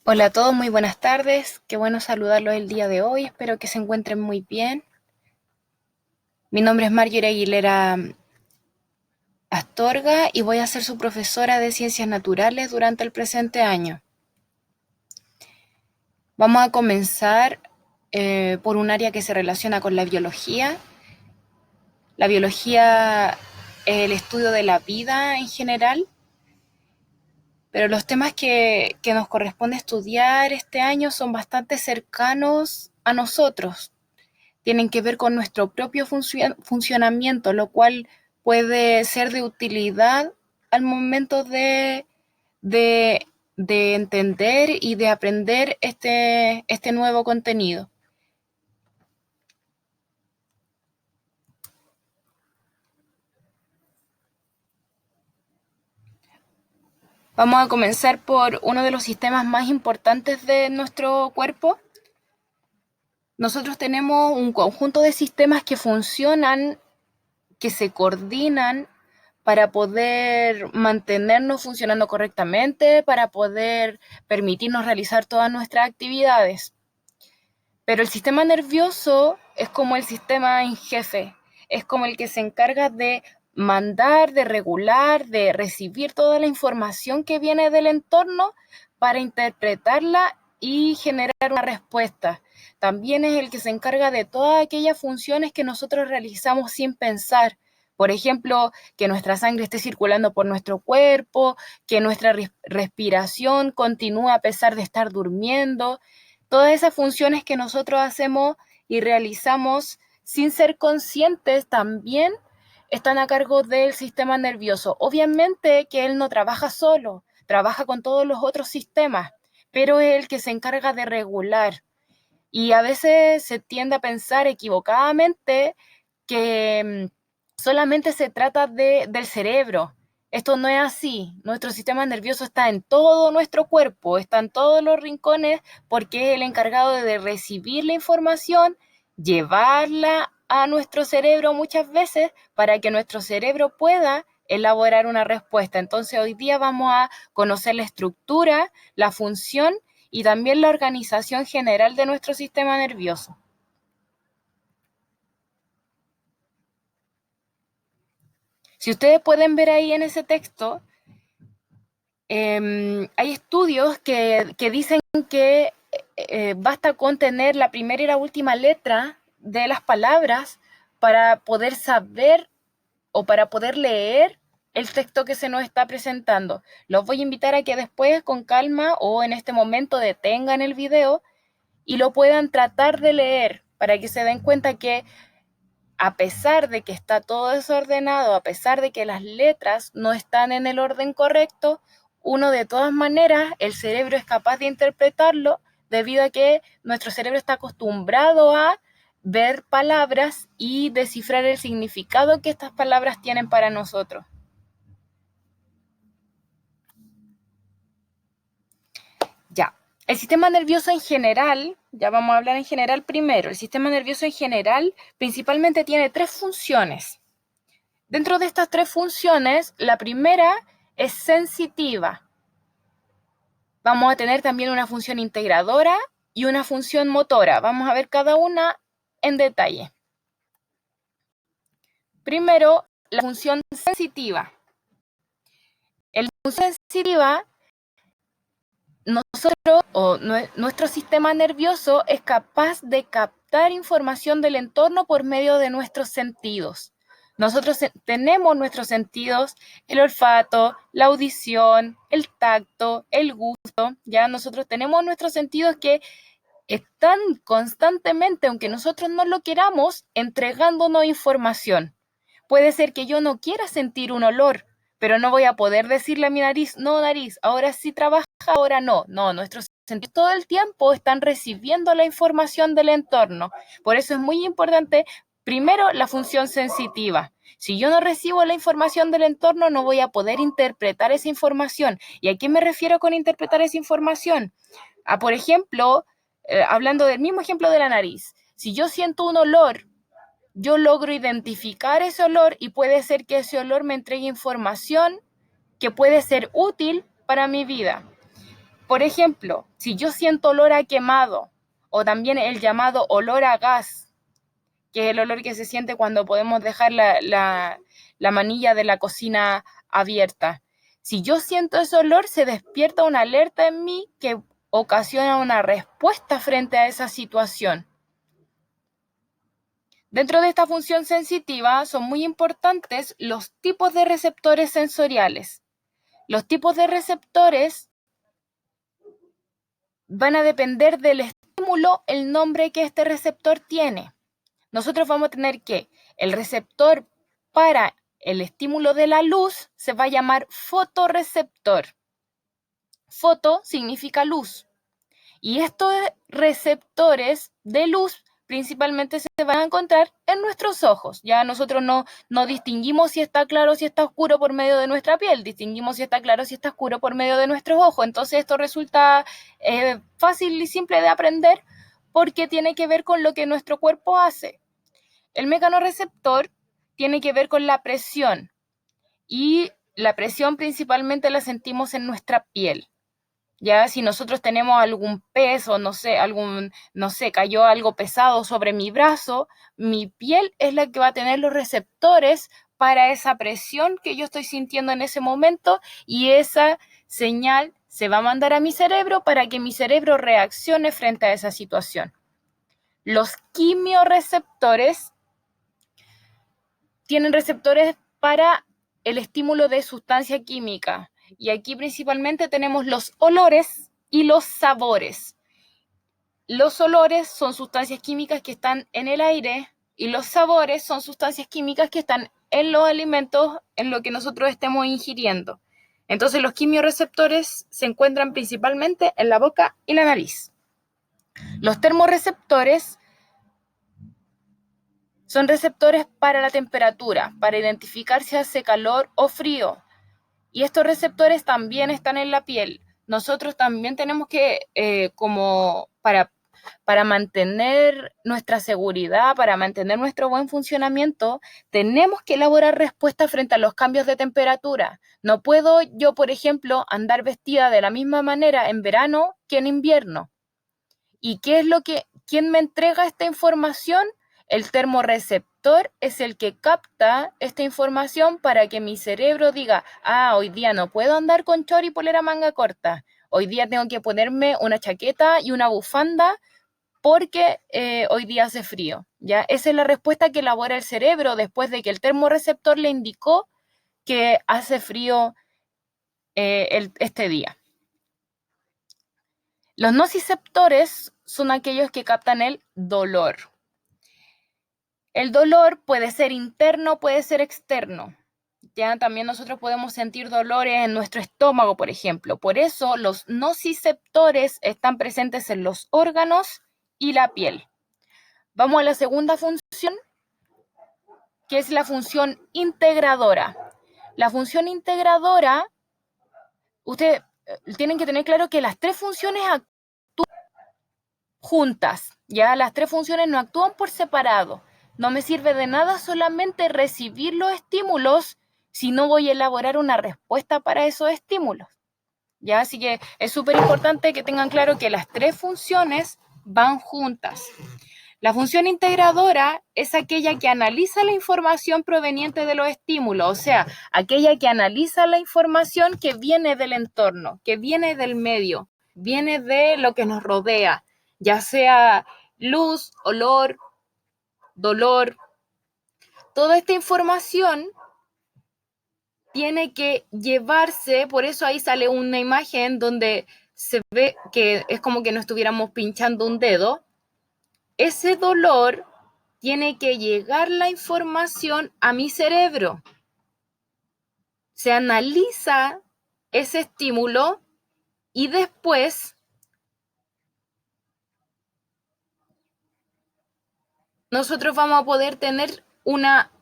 Hola a todos, muy buenas tardes. Qué bueno saludarlos el día de hoy. Espero que se encuentren muy bien. Mi nombre es Marjorie Aguilera Astorga y voy a ser su profesora de Ciencias Naturales durante el presente año. Vamos a comenzar por un área que se relaciona con la biología. La biología es el estudio de la vida en general, pero los temas que nos corresponde estudiar este año son bastante cercanos a nosotros. Tienen que ver con nuestro propio funcionamiento, lo cual puede ser de utilidad al momento de, de entender y de aprender este nuevo contenido. Vamos a comenzar por uno de los sistemas más importantes de nuestro cuerpo. Nosotros tenemos un conjunto de sistemas que funcionan, que se coordinan para poder mantenernos funcionando correctamente, para poder permitirnos realizar todas nuestras actividades. Pero el sistema nervioso es como el sistema en jefe, es como el que se encarga de mandar, de regular, de recibir toda la información que viene del entorno para interpretarla y generar una respuesta. También es el que se encarga de todas aquellas funciones que nosotros realizamos sin pensar. Por ejemplo, que nuestra sangre esté circulando por nuestro cuerpo, que nuestra respiración continúe a pesar de estar durmiendo. Todas esas funciones que nosotros hacemos y realizamos sin ser conscientes también están a cargo del sistema nervioso. Obviamente que él no trabaja solo, trabaja con todos los otros sistemas, pero es el que se encarga de regular. Y a veces se tiende a pensar equivocadamente que solamente se trata del cerebro. Esto no es así. Nuestro sistema nervioso está en todo nuestro cuerpo, está en todos los rincones porque es el encargado de recibir la información, llevarla a nuestro cerebro muchas veces para que nuestro cerebro pueda elaborar una respuesta. Entonces hoy día vamos a conocer la estructura, la función y también la organización general de nuestro sistema nervioso. Si ustedes pueden ver ahí en ese texto, hay estudios que dicen que basta con tener la primera y la última letra de las palabras para poder saber o para poder leer el texto que se nos está presentando. Los voy a invitar a que después con calma o en este momento detengan el video y lo puedan tratar de leer para que se den cuenta que a pesar de que está todo desordenado, a pesar de que las letras no están en el orden correcto, uno de todas maneras, el cerebro es capaz de interpretarlo debido a que nuestro cerebro está acostumbrado a ver palabras y descifrar el significado que estas palabras tienen para nosotros. Ya, el sistema nervioso en general, ya vamos a hablar en general primero, el sistema nervioso en general principalmente tiene tres funciones. Dentro de estas tres funciones, la primera es sensitiva. Vamos a tener también una función integradora y una función motora. Vamos a ver cada una en detalle. Primero, la función sensitiva. En la función sensitiva, nosotros o nuestro sistema nervioso es capaz de captar información del entorno por medio de nuestros sentidos. Nosotros tenemos nuestros sentidos, el olfato, la audición, el tacto, el gusto, ya nosotros tenemos nuestros sentidos que están constantemente, aunque nosotros no lo queramos, entregándonos información. Puede ser que yo no quiera sentir un olor, pero no voy a poder decirle a mi nariz, no nariz, ahora sí trabaja, ahora no. No, nuestros sentidos todo el tiempo están recibiendo la información del entorno. Por eso es muy importante, primero, la función sensitiva. Si yo no recibo la información del entorno, no voy a poder interpretar esa información. ¿Y a qué me refiero con interpretar esa información? A, por ejemplo, hablando del mismo ejemplo de la nariz, si yo siento un olor, yo logro identificar ese olor y puede ser que ese olor me entregue información que puede ser útil para mi vida. Por ejemplo, si yo siento olor a quemado, o también el llamado olor a gas, que es el olor que se siente cuando podemos dejar la manilla de la cocina abierta. Si yo siento ese olor, se despierta una alerta en mí que ocasiona una respuesta frente a esa situación. Dentro de esta función sensitiva son muy importantes los tipos de receptores sensoriales. Los tipos de receptores van a depender del estímulo, el nombre que este receptor tiene. Nosotros vamos a tener que el receptor para el estímulo de la luz se va a llamar fotorreceptor. Foto significa luz. Y estos receptores de luz principalmente se van a encontrar en nuestros ojos. Ya nosotros no distinguimos si está claro o si está oscuro por medio de nuestra piel, distinguimos si está claro o si está oscuro por medio de nuestros ojos. Entonces esto resulta fácil y simple de aprender porque tiene que ver con lo que nuestro cuerpo hace. El mecanorreceptor tiene que ver con la presión y la presión principalmente la sentimos en nuestra piel. Ya si nosotros tenemos algún peso, no sé, cayó algo pesado sobre mi brazo, mi piel es la que va a tener los receptores para esa presión que yo estoy sintiendo en ese momento y esa señal se va a mandar a mi cerebro para que mi cerebro reaccione frente a esa situación. Los quimioreceptores tienen receptores para el estímulo de sustancia química. Y aquí principalmente tenemos los olores y los sabores. Los olores son sustancias químicas que están en el aire y los sabores son sustancias químicas que están en los alimentos, en lo que nosotros estemos ingiriendo. Entonces los quimioreceptores se encuentran principalmente en la boca y la nariz. Los termorreceptores son receptores para la temperatura, para identificar si hace calor o frío. Y estos receptores también están en la piel. Nosotros también tenemos que, como para mantener nuestra seguridad, para mantener nuestro buen funcionamiento, tenemos que elaborar respuestas frente a los cambios de temperatura. No puedo yo, por ejemplo, andar vestida de la misma manera en verano que en invierno. ¿Y quién me entrega esta información? El termorreceptor es el que capta esta información para que mi cerebro diga, hoy día no puedo andar con short y polera manga corta. Hoy día tengo que ponerme una chaqueta y una bufanda porque hoy día hace frío. ¿Ya? Esa es la respuesta que elabora el cerebro después de que el termorreceptor le indicó que hace frío este día. Los nociceptores son aquellos que captan el dolor. El dolor puede ser interno, puede ser externo. Ya también nosotros podemos sentir dolores en nuestro estómago, por ejemplo. Por eso los nociceptores están presentes en los órganos y la piel. Vamos a la segunda función, que es la función integradora. La función integradora, ustedes tienen que tener claro que las tres funciones actúan juntas. Ya las tres funciones no actúan por separado. No me sirve de nada solamente recibir los estímulos si no voy a elaborar una respuesta para esos estímulos. ¿Ya? Así que es súper importante que tengan claro que las tres funciones van juntas. La función integradora es aquella que analiza la información proveniente de los estímulos, o sea, aquella que analiza la información que viene del entorno, que viene del medio, viene de lo que nos rodea, ya sea luz, olor, dolor. Toda esta información tiene que llevarse, por eso ahí sale una imagen donde se ve que es como que nos estuviéramos pinchando un dedo. Ese dolor tiene que llegar la información a mi cerebro. Se analiza ese estímulo y después nosotros vamos a poder tener una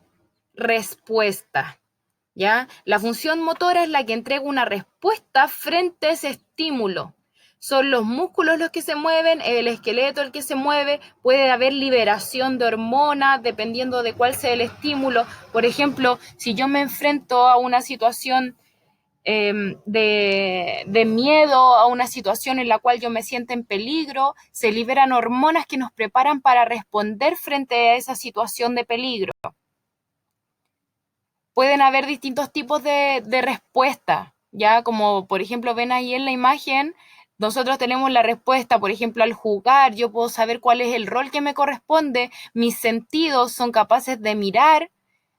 respuesta. ¿Ya? La función motora es la que entrega una respuesta frente a ese estímulo. Son los músculos los que se mueven, el esqueleto el que se mueve, puede haber liberación de hormonas dependiendo de cuál sea el estímulo. Por ejemplo, si yo me enfrento a una situación de miedo a una situación en la cual yo me siento en peligro, se liberan hormonas que nos preparan para responder frente a esa situación de peligro. Pueden haber distintos tipos de respuesta, ya como por ejemplo ven ahí en la imagen, nosotros tenemos la respuesta, por ejemplo, al jugar, yo puedo saber cuál es el rol que me corresponde, mis sentidos son capaces de mirar,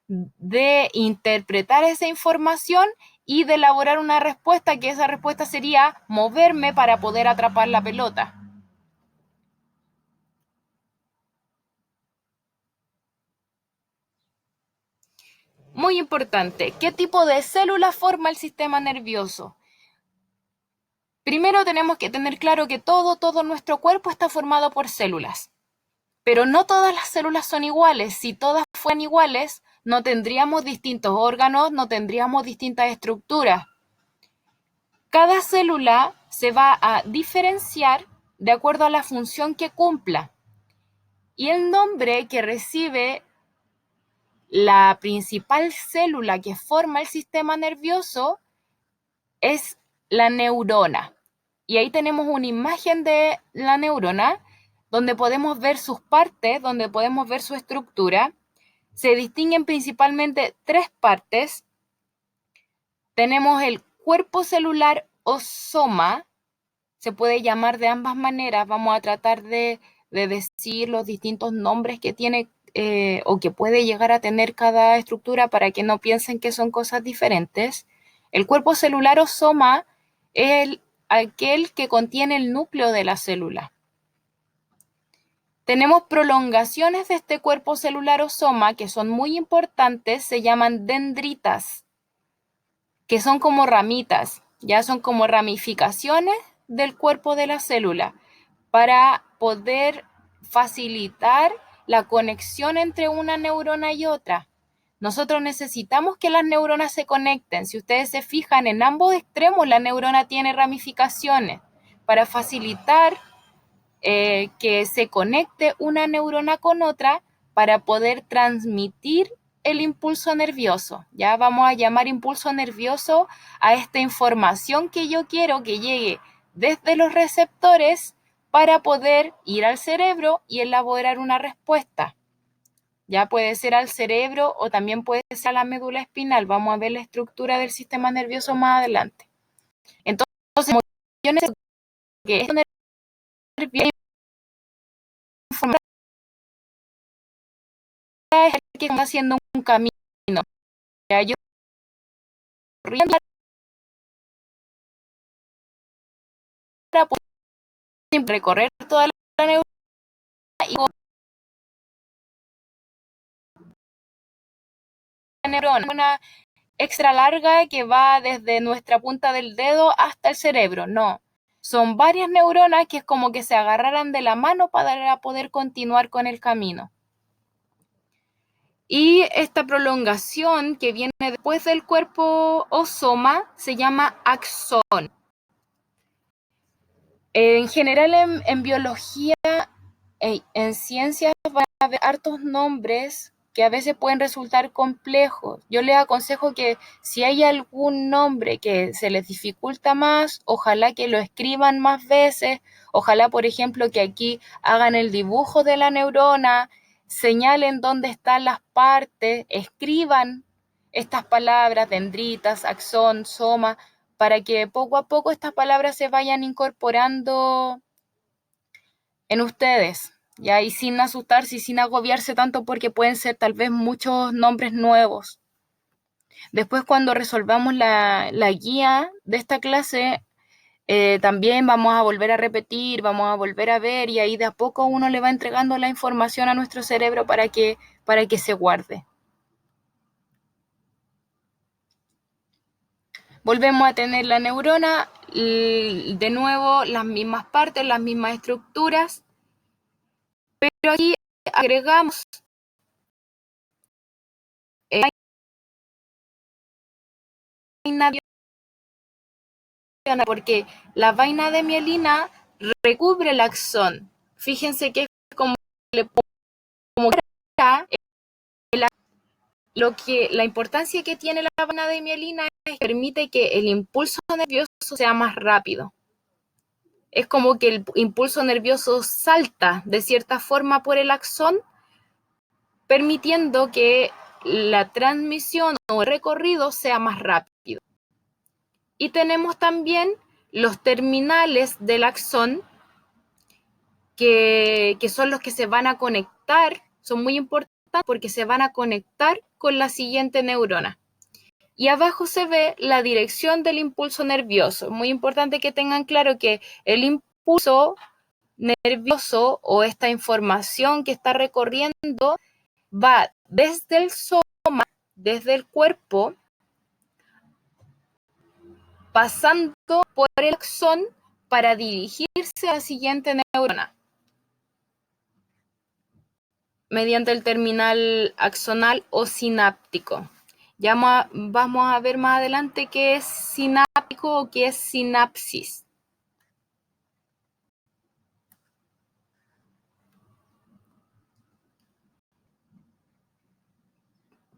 de interpretar esa información y de elaborar una respuesta, que esa respuesta sería moverme para poder atrapar la pelota. Muy importante, ¿qué tipo de célula forma el sistema nervioso? Primero tenemos que tener claro que todo nuestro cuerpo está formado por células, pero no todas las células son iguales. Si todas fueran iguales, no tendríamos distintos órganos, no tendríamos distintas estructuras. Cada célula se va a diferenciar de acuerdo a la función que cumpla. Y el nombre que recibe la principal célula que forma el sistema nervioso es la neurona. Y ahí tenemos una imagen de la neurona donde podemos ver sus partes, donde podemos ver su estructura. Se distinguen principalmente tres partes. Tenemos el cuerpo celular o soma, se puede llamar de ambas maneras. Vamos a tratar de decir los distintos nombres que tiene o que puede llegar a tener cada estructura para que no piensen que son cosas diferentes. El cuerpo celular o soma es aquel que contiene el núcleo de la célula. Tenemos prolongaciones de este cuerpo celular o soma que son muy importantes, se llaman dendritas, que son como ramitas, ya son como ramificaciones del cuerpo de la célula para poder facilitar la conexión entre una neurona y otra. Nosotros necesitamos que las neuronas se conecten. Si ustedes se fijan, en ambos extremos la neurona tiene ramificaciones para facilitar que se conecte una neurona con otra para poder transmitir el impulso nervioso. Ya vamos a llamar impulso nervioso a esta información que yo quiero que llegue desde los receptores para poder ir al cerebro y elaborar una respuesta. Ya puede ser al cerebro o también puede ser a la médula espinal. Vamos a ver la estructura del sistema nervioso más adelante. Entonces, emociones que es nervioso es el que está haciendo un camino. Ya yo para poder recorrer toda la neurona y la neurona, una extra larga que va desde nuestra punta del dedo hasta el cerebro. No, son varias neuronas que es como que se agarraran de la mano para poder continuar con el camino. Y esta prolongación que viene después del cuerpo o soma se llama axón. En general en biología, en ciencias van a haber hartos nombres que a veces pueden resultar complejos. Yo les aconsejo que si hay algún nombre que se les dificulta más, ojalá que lo escriban más veces, ojalá, por ejemplo, que aquí hagan el dibujo de la neurona, señalen dónde están las partes, escriban estas palabras, dendritas, axón, soma, para que poco a poco estas palabras se vayan incorporando en ustedes, ya, y sin asustarse y sin agobiarse tanto porque pueden ser tal vez muchos nombres nuevos. Después, cuando resolvamos la guía de esta clase, también vamos a volver a repetir, vamos a volver a ver, y ahí de a poco uno le va entregando la información a nuestro cerebro para que se guarde. Volvemos a tener la neurona, de nuevo las mismas partes, las mismas estructuras, pero aquí agregamos porque la vaina de mielina recubre el axón. Fíjense que es como La importancia que tiene la vaina de mielina es que permite que el impulso nervioso sea más rápido. Es como que el impulso nervioso salta de cierta forma por el axón, permitiendo que la transmisión o el recorrido sea más rápido. Y tenemos también los terminales del axón, que son los que se van a conectar, son muy importantes porque se van a conectar con la siguiente neurona. Y abajo se ve la dirección del impulso nervioso. Muy importante que tengan claro que el impulso nervioso o esta información que está recorriendo va desde el soma, desde el cuerpo, pasando por el axón para dirigirse a la siguiente neurona mediante el terminal axonal o sináptico. Ya vamos a ver más adelante qué es sináptico o qué es sinapsis.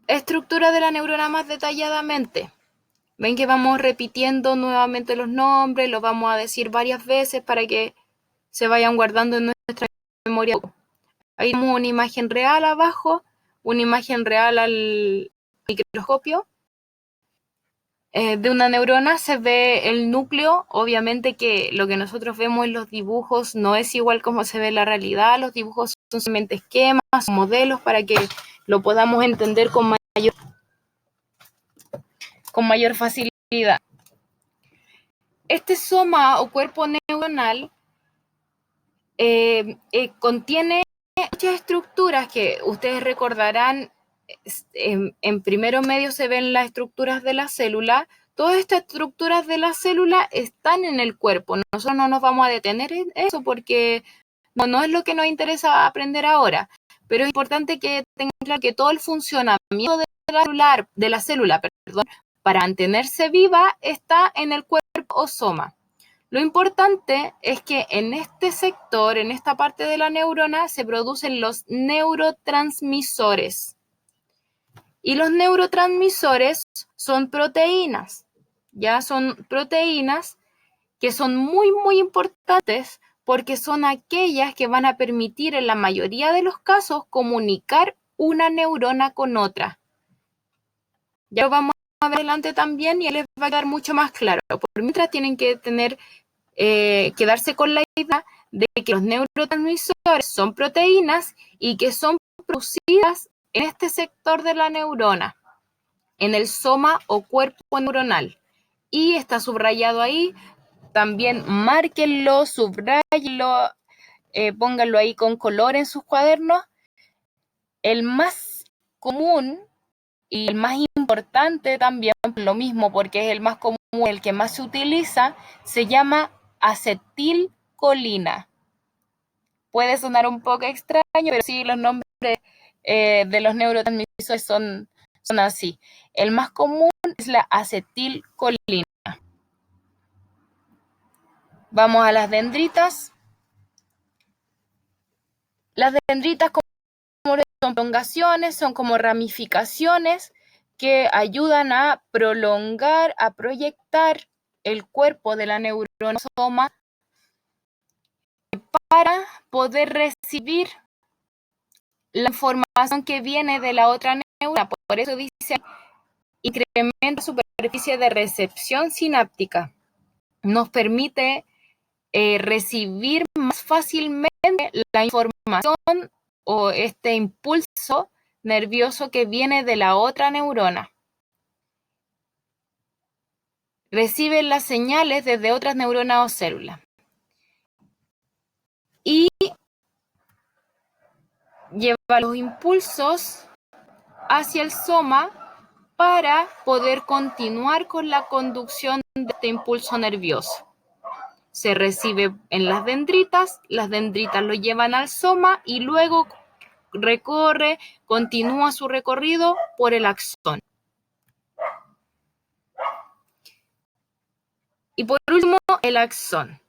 Estructura de la neurona más detalladamente. Ven que vamos repitiendo nuevamente los nombres, los vamos a decir varias veces para que se vayan guardando en nuestra memoria. Ahí tenemos una imagen real abajo, una imagen real al microscopio. De una neurona se ve el núcleo. Obviamente que lo que nosotros vemos en los dibujos no es igual como se ve en la realidad. Los dibujos son simplemente esquemas, modelos para que lo podamos entender con mayor facilidad. Este soma o cuerpo neuronal contiene muchas estructuras que ustedes recordarán. En primero medio se ven las estructuras de la célula. Todas estas estructuras de la célula están en el cuerpo. Nosotros no nos vamos a detener en eso porque no es lo que nos interesa aprender ahora, pero es importante que tengan claro que todo el funcionamiento de la célula, para mantenerse viva está en el cuerpo o soma. Lo importante es que en este sector, en esta parte de la neurona, se producen los neurotransmisores. Y los neurotransmisores son proteínas, ya son proteínas que son muy, muy importantes porque son aquellas que van a permitir en la mayoría de los casos comunicar una neurona con otra. Ya lo vamos a ver adelante también y les va a quedar mucho más claro. Por mientras tienen que quedarse con la idea de que los neurotransmisores son proteínas y que son producidas en este sector de la neurona, en el soma o cuerpo neuronal. Y está subrayado ahí. También márquenlo, subrayenlo, pónganlo ahí con color en sus cuadernos. El más común y el más importante también, lo mismo porque es el más común, el que más se utiliza, se llama acetilcolina. Puede sonar un poco extraño, pero sí, los nombres de los neurotransmisores son así. El más común es la acetilcolina. Vamos a las dendritas. Las dendritas son prolongaciones, son como ramificaciones que ayudan a prolongar, a proyectar el cuerpo de la neurona soma para poder recibir la información que viene de la otra neurona. Por eso dice, incrementa superficie de recepción sináptica. Nos permite recibir más fácilmente la información o este impulso nervioso que viene de la otra neurona. Reciben las señales desde otras neuronas o células. Y lleva los impulsos hacia el soma para poder continuar con la conducción de este impulso nervioso. Se recibe en las dendritas lo llevan al soma y luego continúa su recorrido por el axón. Y por último, el axón.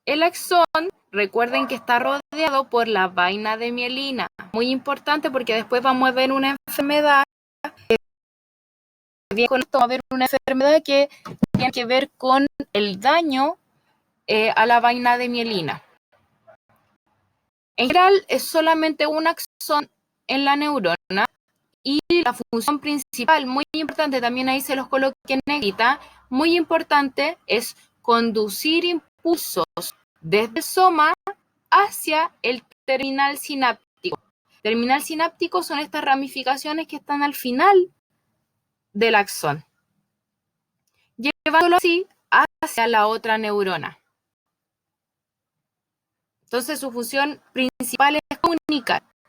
El axón, recuerden que está rodeado por la vaina de mielina. Muy importante porque después vamos a ver una enfermedad también con esto va a haber una enfermedad que tiene que ver con el daño a la vaina de mielina. En general es solamente un axón en la neurona y la función principal, muy importante, también ahí se los coloqué en negrita, muy importante es conducir impulsos desde el soma hacia el terminal sináptico. Terminal sináptico son estas ramificaciones que están al final del axón, llevándolo así hacia la otra neurona. Entonces su función principal es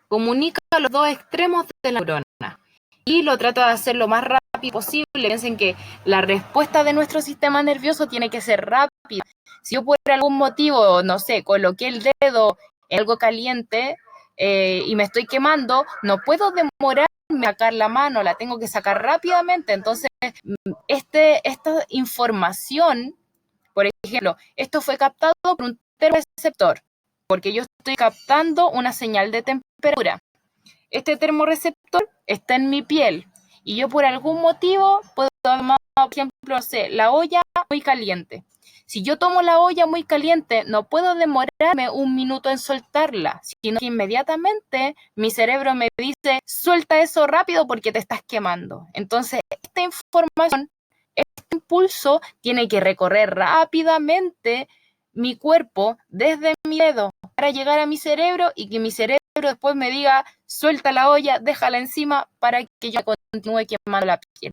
comunica los dos extremos de la neurona y lo trata de hacer lo más rápido posible. Piensen que la respuesta de nuestro sistema nervioso tiene que ser rápida. Si yo por algún motivo, no sé, coloqué el dedo en algo caliente y me estoy quemando, no puedo demorarme a sacar la mano, la tengo que sacar rápidamente. Entonces, esta información, por ejemplo, esto fue captado por un termorreceptor, porque yo estoy captando una señal de temperatura. Este termorreceptor está en mi piel y yo por algún motivo puedo tomar, por ejemplo, no sé, la olla muy caliente. Si yo tomo la olla muy caliente, no puedo demorarme un minuto en soltarla, sino que inmediatamente mi cerebro me dice, suelta eso rápido porque te estás quemando. Entonces, esta información, este impulso tiene que recorrer rápidamente mi cuerpo desde mi dedo para llegar a mi cerebro y que mi cerebro después me diga, suelta la olla, déjala encima para que yo continúe quemando la piel.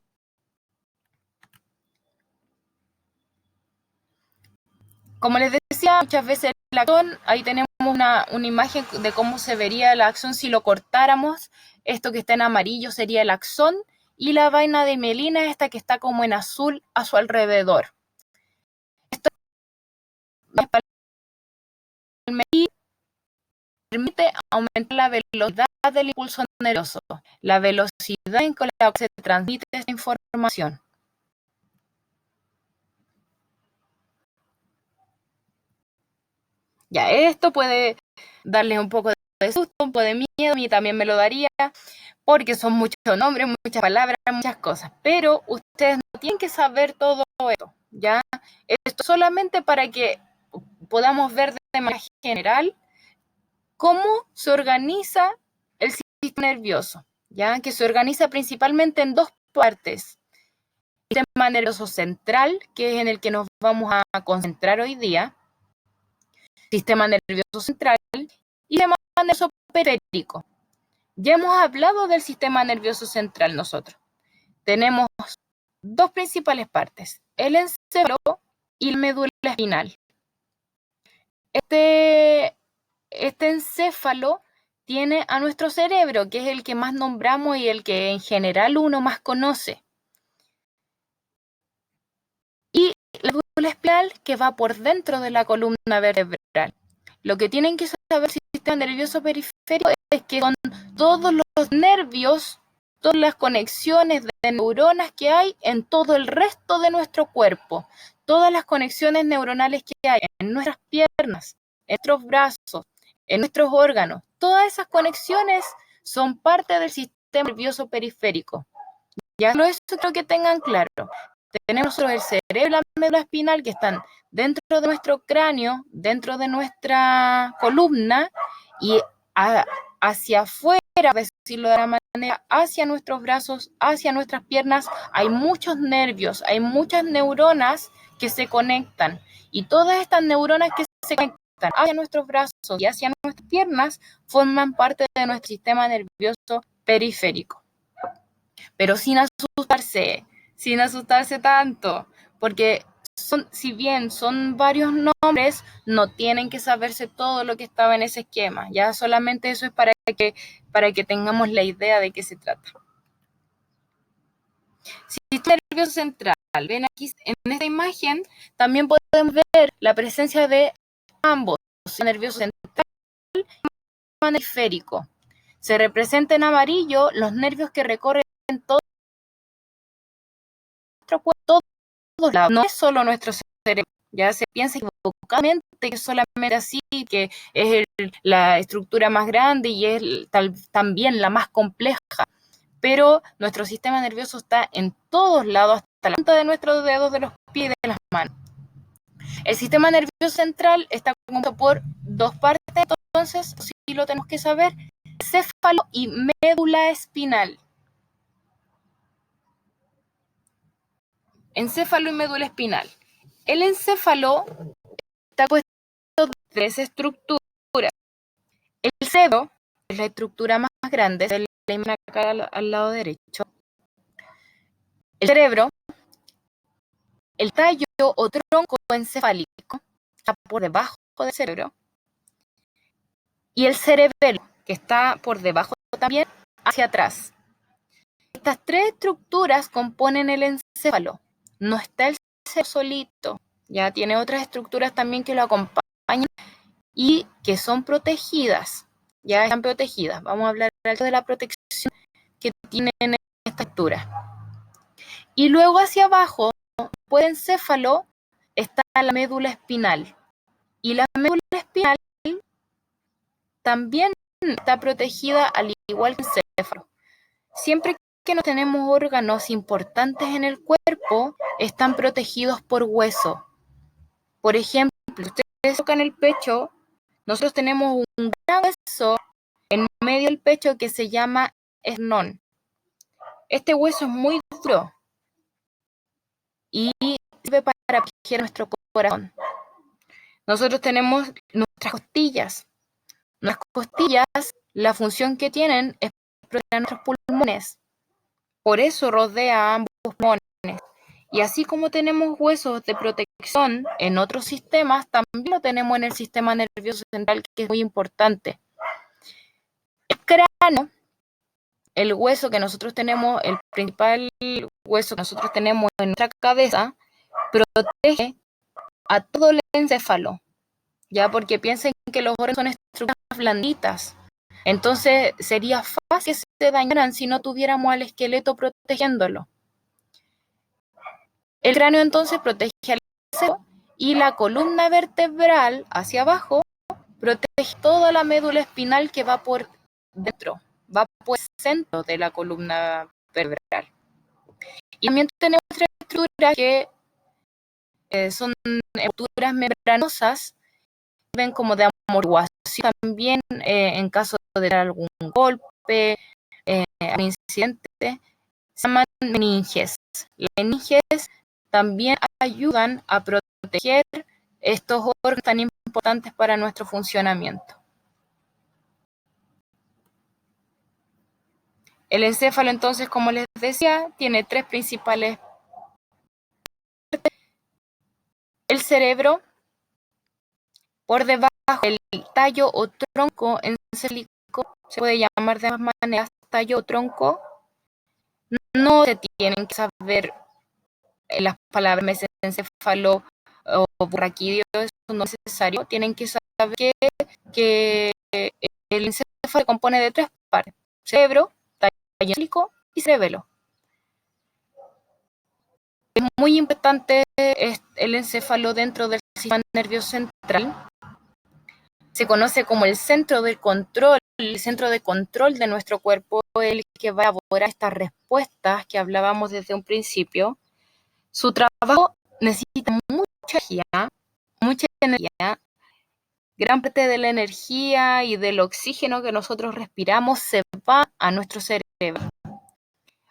Como les decía, muchas veces el axón, ahí tenemos una imagen de cómo se vería el axón si lo cortáramos. Esto que está en amarillo sería el axón y la vaina de mielina, esta que está como en azul a su alrededor. Esto permite aumentar la velocidad del impulso nervioso, la velocidad en la que se transmite esta información. Ya, esto puede darles un poco de susto, un poco de miedo, a mí también me lo daría, porque son muchos nombres, muchas palabras, muchas cosas, pero ustedes no tienen que saber todo esto, ¿ya? Esto solamente para que podamos ver de manera general cómo se organiza el sistema nervioso, ¿ya? Que se organiza principalmente en dos partes. El sistema nervioso central, que es en el que nos vamos a concentrar hoy día, sistema nervioso central, y sistema nervioso periférico. Ya hemos hablado del sistema nervioso central nosotros. Tenemos dos principales partes, el encéfalo y la médula espinal. Este encéfalo tiene a nuestro cerebro, que es el que más nombramos y el que en general uno más conoce. Y la médula espinal, que va por dentro de la columna vertebral. Lo que tienen que saber del sistema nervioso periférico es que son todos los nervios, todas las conexiones de neuronas que hay en todo el resto de nuestro cuerpo, todas las conexiones neuronales que hay en nuestras piernas, en nuestros brazos, en nuestros órganos, todas esas conexiones son parte del sistema nervioso periférico. Ya eso creo que tengan claro. Tenemos el cerebro y la médula espinal que están dentro de nuestro cráneo, dentro de nuestra columna y hacia afuera, por decirlo de la manera, hacia nuestros brazos, hacia nuestras piernas, hay muchos nervios, hay muchas neuronas que se conectan y todas estas neuronas que se conectan hacia nuestros brazos y hacia nuestras piernas forman parte de nuestro sistema nervioso periférico. Pero sin asustarse tanto, porque si bien son varios nombres, no tienen que saberse todo lo que estaba en ese esquema. Ya solamente eso es para que tengamos la idea de qué se trata. Sistema nervioso central. Ven aquí en esta imagen, también podemos ver la presencia de ambos, sistema nervioso central y sistema periférico. Se representa en amarillo los nervios que recorren todo nuestro cuerpo, todos lados. No es solo nuestro cerebro. Ya se piensa equivocadamente que es solamente así, que es la estructura más grande y es también la más compleja. pero nuestro sistema nervioso está en todos lados, hasta la punta de nuestros dedos de los pies y de las manos. El sistema nervioso central está compuesto por dos partes, entonces, sí lo tenemos que saber, encéfalo y médula espinal. Encéfalo y médula espinal. El encéfalo está compuesto de tres estructuras. El cerebro es la estructura más grande, se la imagen acá al lado derecho. El cerebro, el tallo o tronco encefálico, está por debajo del cerebro. Y el cerebelo, que está por debajo también, hacia atrás. Estas tres estructuras componen el encéfalo. No está el cerebro solito, ya tiene otras estructuras también que lo acompañan y que son protegidas. Ya están protegidas. Vamos a hablar de la protección que tienen esta estructura. Y luego hacia abajo, después del encéfalo, está la médula espinal. Y la médula espinal también está protegida al igual que el encéfalo. Siempre que no tenemos órganos importantes en el cuerpo, están protegidos por hueso. Por ejemplo, ustedes tocan el pecho, nosotros tenemos un gran hueso en medio del pecho que se llama esternón. Este hueso es muy duro y sirve para proteger nuestro corazón. Nosotros tenemos nuestras costillas. Nuestras costillas, la función que tienen es proteger nuestros pulmones. Por eso rodea ambos pulmones. Y así como tenemos huesos de protección en otros sistemas, también lo tenemos en el sistema nervioso central, que es muy importante. El cráneo, el hueso que nosotros tenemos, el principal hueso que nosotros tenemos en nuestra cabeza, protege a todo el encéfalo, ya, porque piensen que los órganos son estructuras blanditas. Entonces sería fácil que se dañaran si no tuviéramos al esqueleto protegiéndolo. El cráneo entonces protege al cerebro y la columna vertebral hacia abajo protege toda la médula espinal que va por dentro, va por el centro de la columna vertebral. Y también tenemos otras estructuras que son estructuras membranosas, ven como de amortiguación también en caso de algún golpe, algún incidente, se llaman meninges. Las meninges también ayudan a proteger estos órganos tan importantes para nuestro funcionamiento. El encéfalo, entonces, como les decía, tiene tres principales partes. El cerebro, por debajo del tallo o tronco encefálico, se puede llamar de ambas maneras, tallo o tronco. No se tienen que saber las palabras mesencéfalo o borraquídeo, eso no es necesario. Tienen que saber que el encéfalo se compone de tres partes: cerebro, tallo encefálico y cerebelo. Es muy importante el encéfalo dentro del sistema nervioso central. Se conoce como el centro de control de nuestro cuerpo, el que va a elaborar estas respuestas que hablábamos desde un principio. Su trabajo necesita mucha energía. Gran parte de la energía y del oxígeno que nosotros respiramos se va a nuestro cerebro.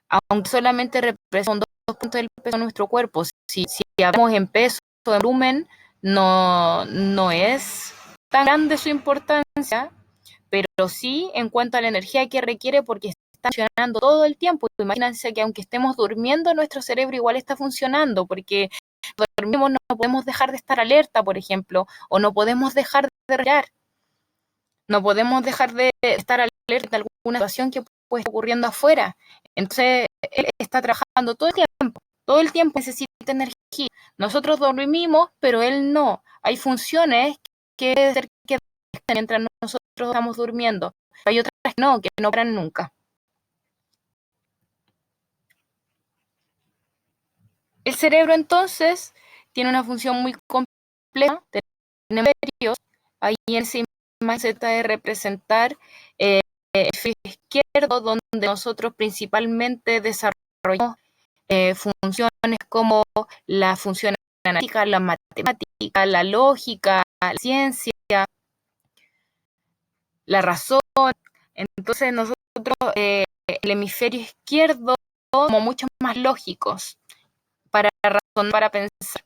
Aunque solamente representa un 2% del peso de nuestro cuerpo, si hablamos en peso, en volumen, no es tan grande su importancia, pero sí en cuanto a la energía que requiere, porque está funcionando todo el tiempo. Imagínense que aunque estemos durmiendo, nuestro cerebro igual está funcionando, porque dormimos, no podemos dejar de estar alerta, por ejemplo, o no podemos dejar de respirar, no podemos dejar de estar alerta de alguna situación que puede estar ocurriendo afuera. Entonces, él está trabajando todo el tiempo necesita energía. Nosotros dormimos, pero él no. Hay funciones que debe ser que mientras nosotros estamos durmiendo. Hay otras que no paran nunca. El cerebro, entonces, tiene una función muy compleja. Tenemos hemisferios. Ahí en esa imagen se trata de representar hemisferio izquierdo, donde nosotros principalmente desarrollamos funciones como la función analítica, la matemática, la lógica, la ciencia, la razón. Entonces nosotros, el hemisferio izquierdo, somos mucho más lógicos para razonar, para pensar.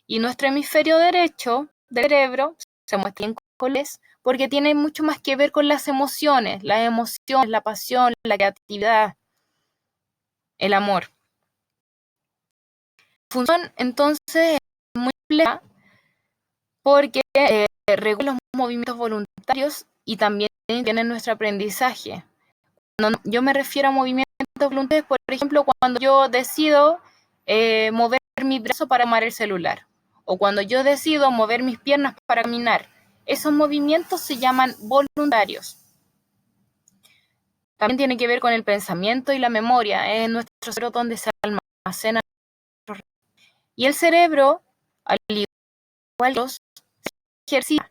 Y nuestro hemisferio derecho del cerebro se muestra en colores porque tiene mucho más que ver con las emociones, la pasión, la creatividad, el amor. La función entonces es muy compleja porque regula los movimientos voluntarios y también tiene nuestro aprendizaje. Cuando yo me refiero a movimientos voluntarios, por ejemplo, cuando yo decido mover mi brazo para tomar el celular, o cuando yo decido mover mis piernas para caminar, esos movimientos se llaman voluntarios. También tiene que ver con el pensamiento y la memoria, es nuestro cerebro donde se almacena. Y el cerebro, al igual que los ejercita,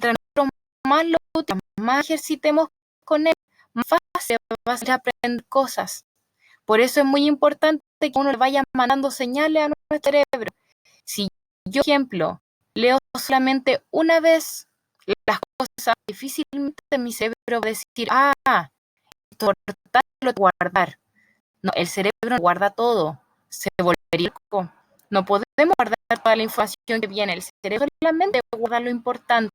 mientras nosotros más ejercitemos con él, más fácil va a ser aprender cosas. Por eso es muy importante que uno le vaya mandando señales a nuestro cerebro. Si yo, por ejemplo, leo solamente una vez las cosas, difícilmente mi cerebro va a decir, esto es importante, lo tengo que guardar. No, el cerebro no guarda todo, se volvería loco. No podemos guardar toda la información que viene. El cerebro solamente guarda lo importante.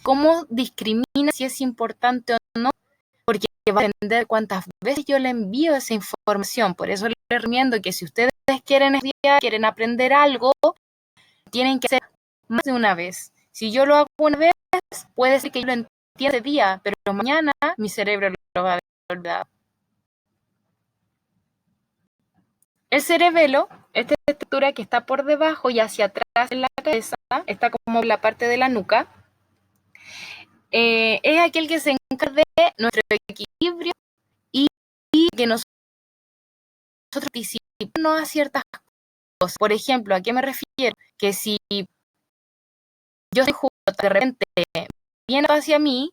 ¿Cómo discrimina si es importante o no? Porque va a depender cuántas veces yo le envío esa información. Por eso les recomiendo que si ustedes quieren estudiar, quieren aprender algo, tienen que hacer más de una vez. Si yo lo hago una vez, puede ser que yo lo entienda ese día, pero mañana mi cerebro lo va a olvidar. El cerebelo, esta estructura que está por debajo y hacia atrás en la cabeza, está como la parte de la nuca, es aquel que se encarga de nuestro equilibrio y que nosotros participemos a ciertas cosas. Por ejemplo, ¿a qué me refiero? Que si yo estoy jugando, de repente viene hacia mí,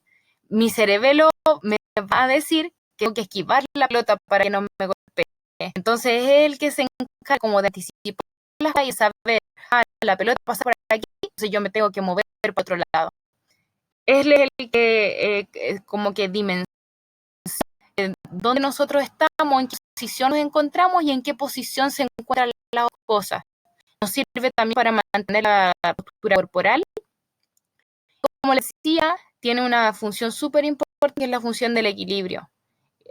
mi cerebelo me va a decir que tengo que esquivar la pelota para que no me golpee. Entonces es el que se encarga como de anticipar las cosas y saber, la pelota pasa por aquí, entonces yo me tengo que mover para otro lado. Es el que como que dimensiona dónde nosotros estamos, en qué posición nos encontramos y en qué posición se encuentran las cosas. Nos sirve también para mantener la postura corporal. Como les decía, tiene una función súper importante, que es la función del equilibrio.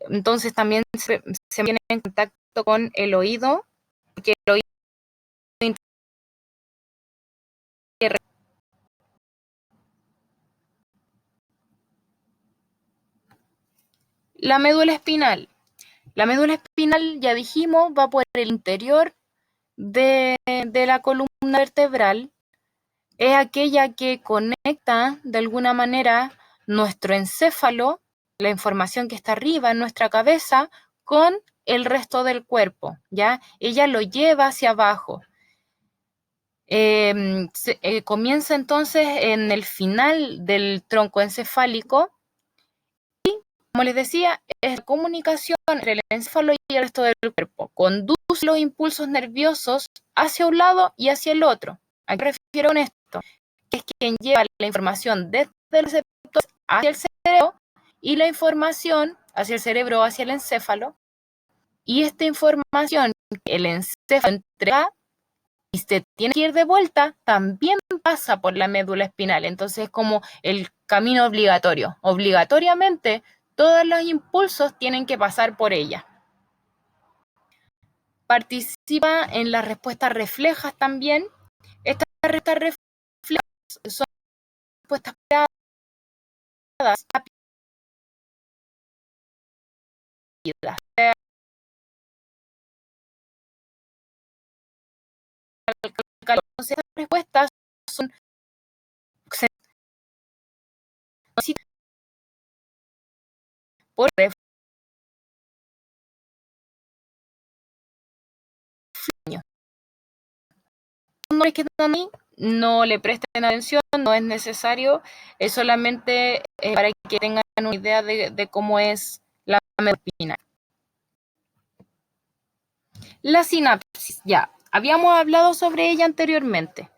Entonces también se viene en contacto con el oído, que el oído la médula espinal. La médula espinal, ya dijimos, va por el interior de la columna vertebral. Es aquella que conecta de alguna manera nuestro encéfalo, la información que está arriba en nuestra cabeza, con el resto del cuerpo, ¿ya? Ella lo lleva hacia abajo. Comienza entonces en el final del tronco encefálico y, como les decía, es la comunicación entre el encéfalo y el resto del cuerpo. Conduce los impulsos nerviosos hacia un lado y hacia el otro. ¿A qué refiero con esto? Que es quien lleva la información desde los receptores hacia el cerebro y la información hacia el cerebro o hacia el encéfalo. Y esta información que el encéfalo entrega y se tiene que ir de vuelta, también pasa por la médula espinal. Entonces es como el camino obligatorio. Obligatoriamente, todos los impulsos tienen que pasar por ella. Participa en las respuestas reflejas también. Estas respuestas reflejas son respuestas rápidas, entonces estas respuestas son por reflejo. No que están ahí, no le presten atención, no es necesario, es solamente para que tengan una idea de cómo es la médula espinal. La sinapsis, ya, habíamos hablado sobre ella anteriormente.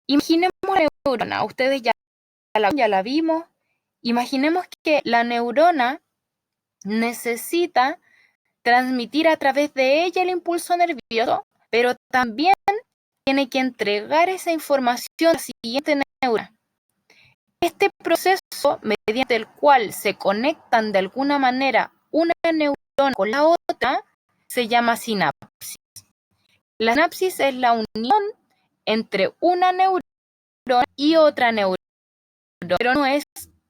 Imaginemos la neurona, ustedes ya la vimos. Imaginemos que la neurona necesita transmitir a través de ella el impulso nervioso, pero también tiene que entregar esa información a la siguiente neurona. Este proceso, mediante el cual se conectan de alguna manera una neurona con la otra, se llama sinapsis. La sinapsis es la unión entre una neurona y otra neurona, pero no es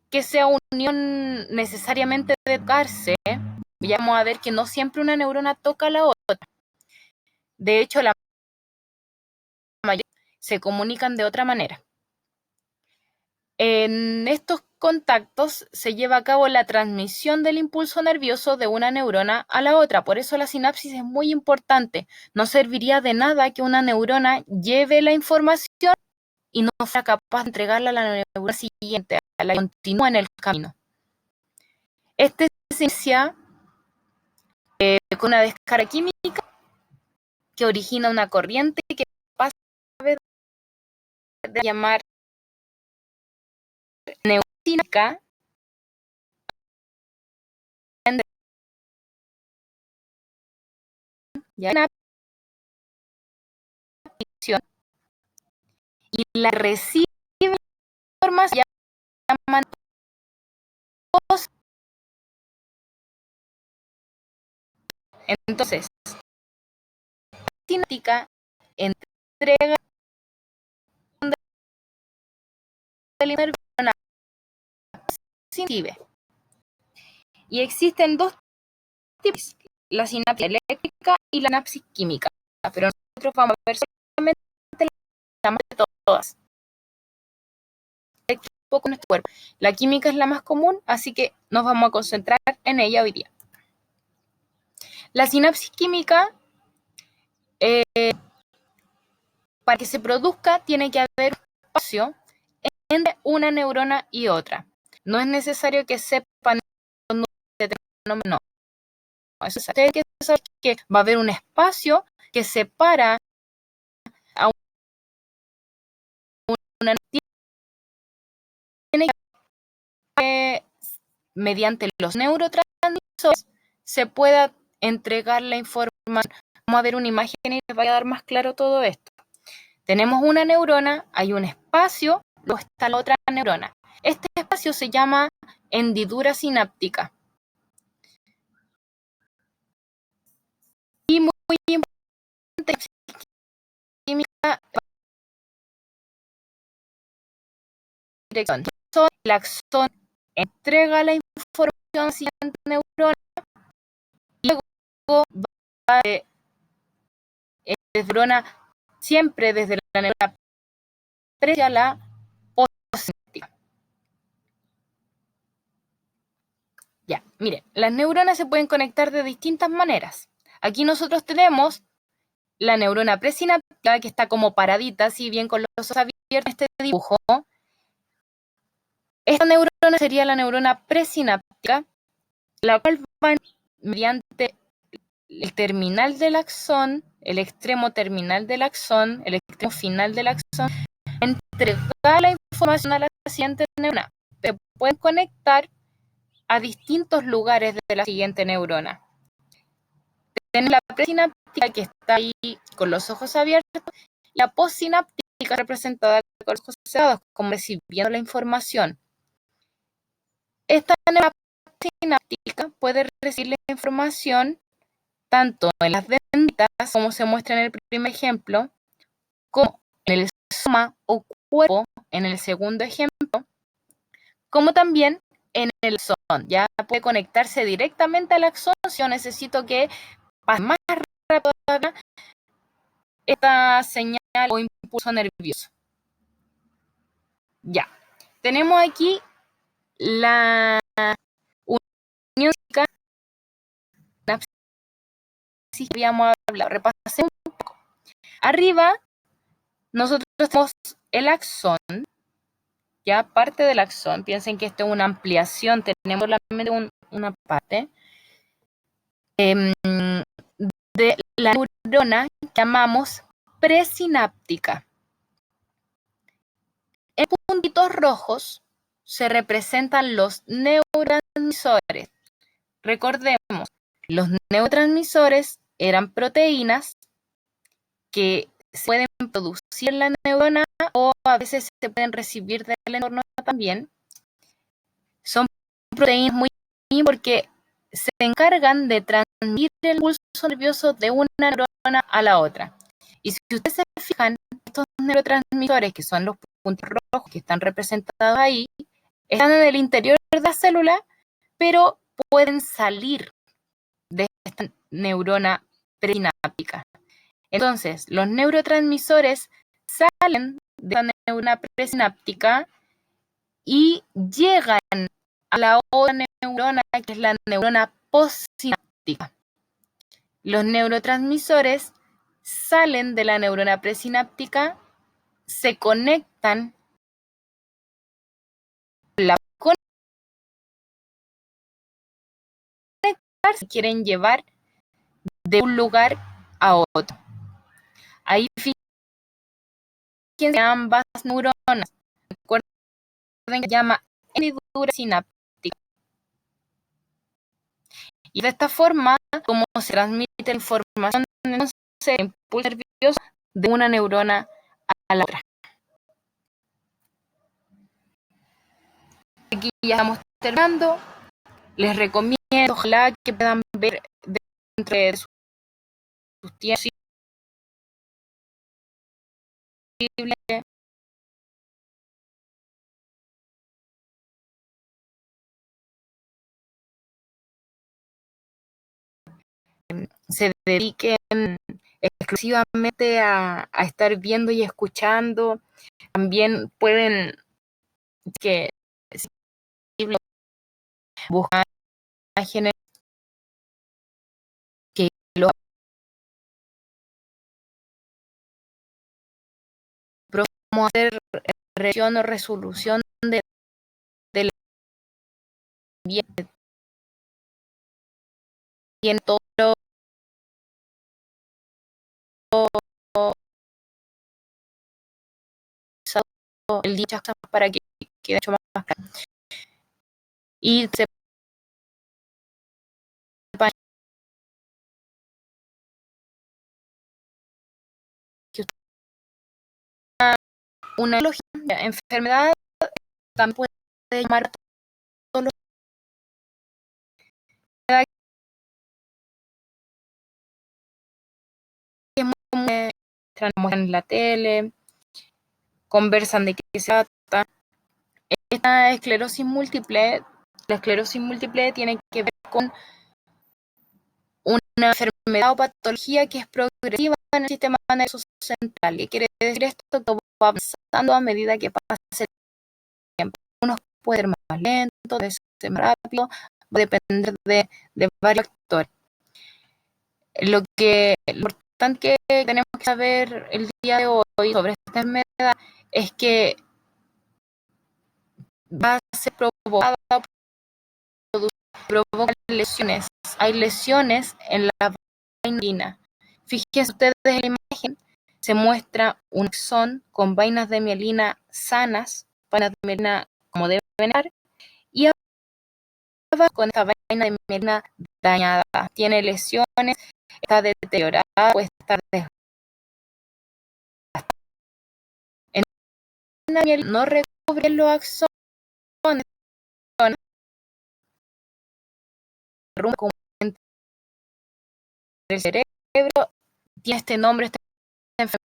que sea unión necesariamente de tocarse. Ya vamos a ver que no siempre una neurona toca a la otra. De hecho, la mayoría se comunican de otra manera. En estos contactos se lleva a cabo la transmisión del impulso nervioso de una neurona a la otra. Por eso la sinapsis es muy importante. No serviría de nada que una neurona lleve la información y no sea capaz de entregarla a la neurona siguiente, a la que continúa en el camino. Este se inicia con una descarga química que origina una corriente que pasa a de llamar neurocinética ya una acción y la recibe formas llaman entonces cinética entrega del nerviona y existen dos tipos, la sinapsis eléctrica y la sinapsis química, pero nosotros vamos a ver solamente la más de todas. Un poco nuestro cuerpo. La química es la más común, así que nos vamos a concentrar en ella hoy día. La sinapsis química, para que se produzca, tiene que haber un espacio entre una neurona y otra. No es necesario que sepan no. Ustedes que saben que va a haber un espacio que separa a una tiene que mediante los neurotransmisores se pueda entregar la información. Vamos a ver una imagen y les va a dar más claro todo esto. Tenemos una neurona, hay un espacio, luego está la otra neurona. Este espacio se llama hendidura sináptica. Y muy importante, química, dirección. El axón entrega la información a la siguiente neurona y luego va de neurona siempre desde la neurona previa a la postsináptica. Ya, mire, las neuronas se pueden conectar de distintas maneras. Aquí nosotros tenemos la neurona presináptica que está como paradita, así bien con los ojos abiertos en este dibujo. Esta neurona sería la neurona presináptica, la cual va mediante el terminal del axón, el extremo terminal del axón, el extremo final del axón, entregar la información a la siguiente neurona. Se pueden conectar a distintos lugares de la siguiente neurona. Tenemos la presináptica que está ahí con los ojos abiertos y la postsináptica representada con los ojos cerrados, como recibiendo la información. Esta neurona presináptica puede recibir la información tanto en las dendritas, como se muestra en el primer ejemplo, como en el soma o cuerpo, en el segundo ejemplo, como también en el axón. Ya puede conectarse directamente al axón si yo necesito que pase más rápido esta señal o impulso nervioso. Ya, tenemos aquí la unión que habíamos hablado. Repasemos un poco. Arriba nosotros tenemos el axón ya parte del axón, piensen que esto es una ampliación, tenemos solamente una parte, de la neurona que llamamos presináptica. En puntitos rojos se representan los neurotransmisores. Recordemos, los neurotransmisores eran proteínas que se pueden producir en la neurona o a veces se pueden recibir del entorno también. Son proteínas muy porque se encargan de transmitir el impulso nervioso de una neurona a la otra. Y si ustedes se fijan, estos neurotransmisores, que son los puntos rojos que están representados ahí, están en el interior de la célula, pero pueden salir de esta neurona presináptica. Entonces, los neurotransmisores salen de la neurona presináptica y llegan a la otra neurona, que es la neurona postsináptica. Los neurotransmisores salen de la neurona presináptica, se conectan con si quieren llevar de un lugar a otro. Ahí fíjense ambas neuronas. Recuerden que se llama hendidura sináptica. Y de esta forma, como se transmite la información, entonces el impulso nervioso de una neurona a la otra. Aquí ya estamos terminando. Les recomiendo, ojalá que puedan ver dentro de sus tiempos posibles se dediquen exclusivamente a estar viendo y escuchando. También pueden que buscar imágenes que lo podemos hacer región o resolución del ambiente y en todo el dicho para que quede mucho más claro. Y se una enfermedad también puede llamar a todos los que muestran en la tele, conversan de qué se trata. Esta esclerosis múltiple, la esclerosis múltiple tiene que ver con una enfermedad o patología que es progresiva en el sistema nervioso central. ¿Qué quiere decir esto? Que va avanzando a medida que pasa el tiempo. Unos pueden ser más lentos, puede ser más rápido, va a depender de varios factores. Lo importante que tenemos que saber el día de hoy sobre esta enfermedad es que va a ser provocada provoca lesiones. Hay lesiones en la vaina. Fíjense ustedes en la imagen, se muestra un axón con vainas de mielina sanas, vainas de mielina como deben estar, y abajo con esta vaina de mielina dañada. Tiene lesiones, está deteriorada, puede estar desgastada. En la miel no recubre los axones, como entre el cerebro, tiene este nombre, esta enfermedad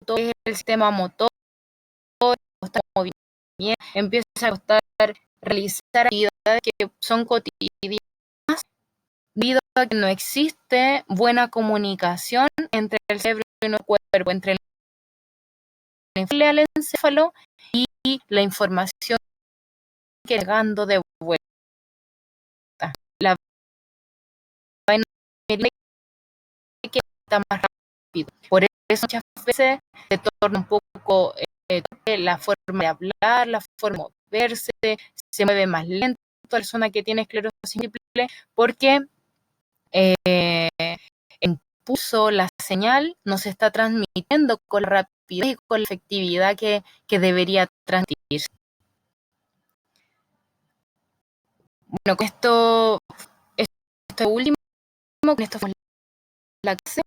todo el sistema motor, está movimiento, empieza a costar realizar actividades que son cotidianas debido a que no existe buena comunicación entre el cerebro y el cuerpo, entre el encéfalo y la información que llegando de vuelta. la vaina que está más rápido. Por eso muchas veces se torna un poco la forma de hablar, la forma de moverse, se mueve más lento la persona que tiene esclerosis múltiple, porque el impulso, la señal, no se está transmitiendo con la rapidez y con la efectividad que debería transmitirse. Bueno, con esto último, con esto fue la clase,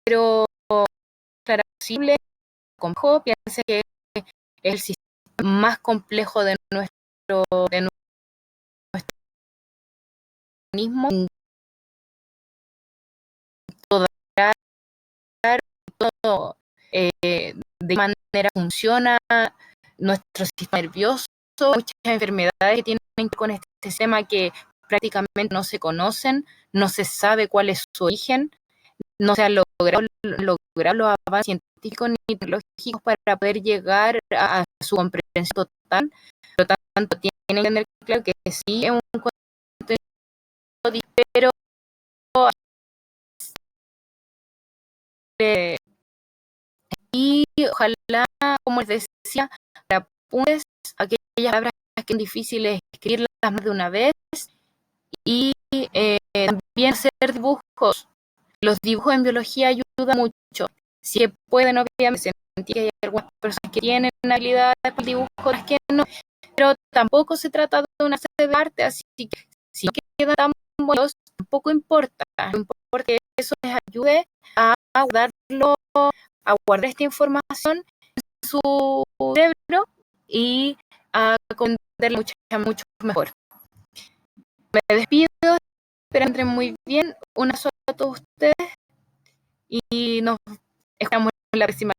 pero claro, posible, complejo, piense que es el sistema más complejo de nuestro organismo, todo de manera funciona nuestro sistema nervioso, muchas enfermedades que tienen que ver con este sistema que prácticamente no se conocen, no se sabe cuál es su origen, no se han logrado los avances científicos ni tecnológicos para poder llegar a su comprensión total. Por lo tanto, tienen que tener claro que sí es un contenido, pero y ojalá, como les decía, apuntes aquellas palabras que son difíciles escribirlas más de una vez y también hacer dibujos. Los dibujos en biología ayudan mucho. Si pueden, obviamente, sentir que hay algunas personas que tienen habilidades para el dibujo, otras que no, pero tampoco se trata de una serie de arte, así que si no quedan tan buenos, tampoco importa. No importa que eso les ayude a guardar esta información en su cerebro y a comprenderla mucho mejor. Me despido, espero que entren muy bien. Un abrazo a todos ustedes y nos escuchamos en la próxima.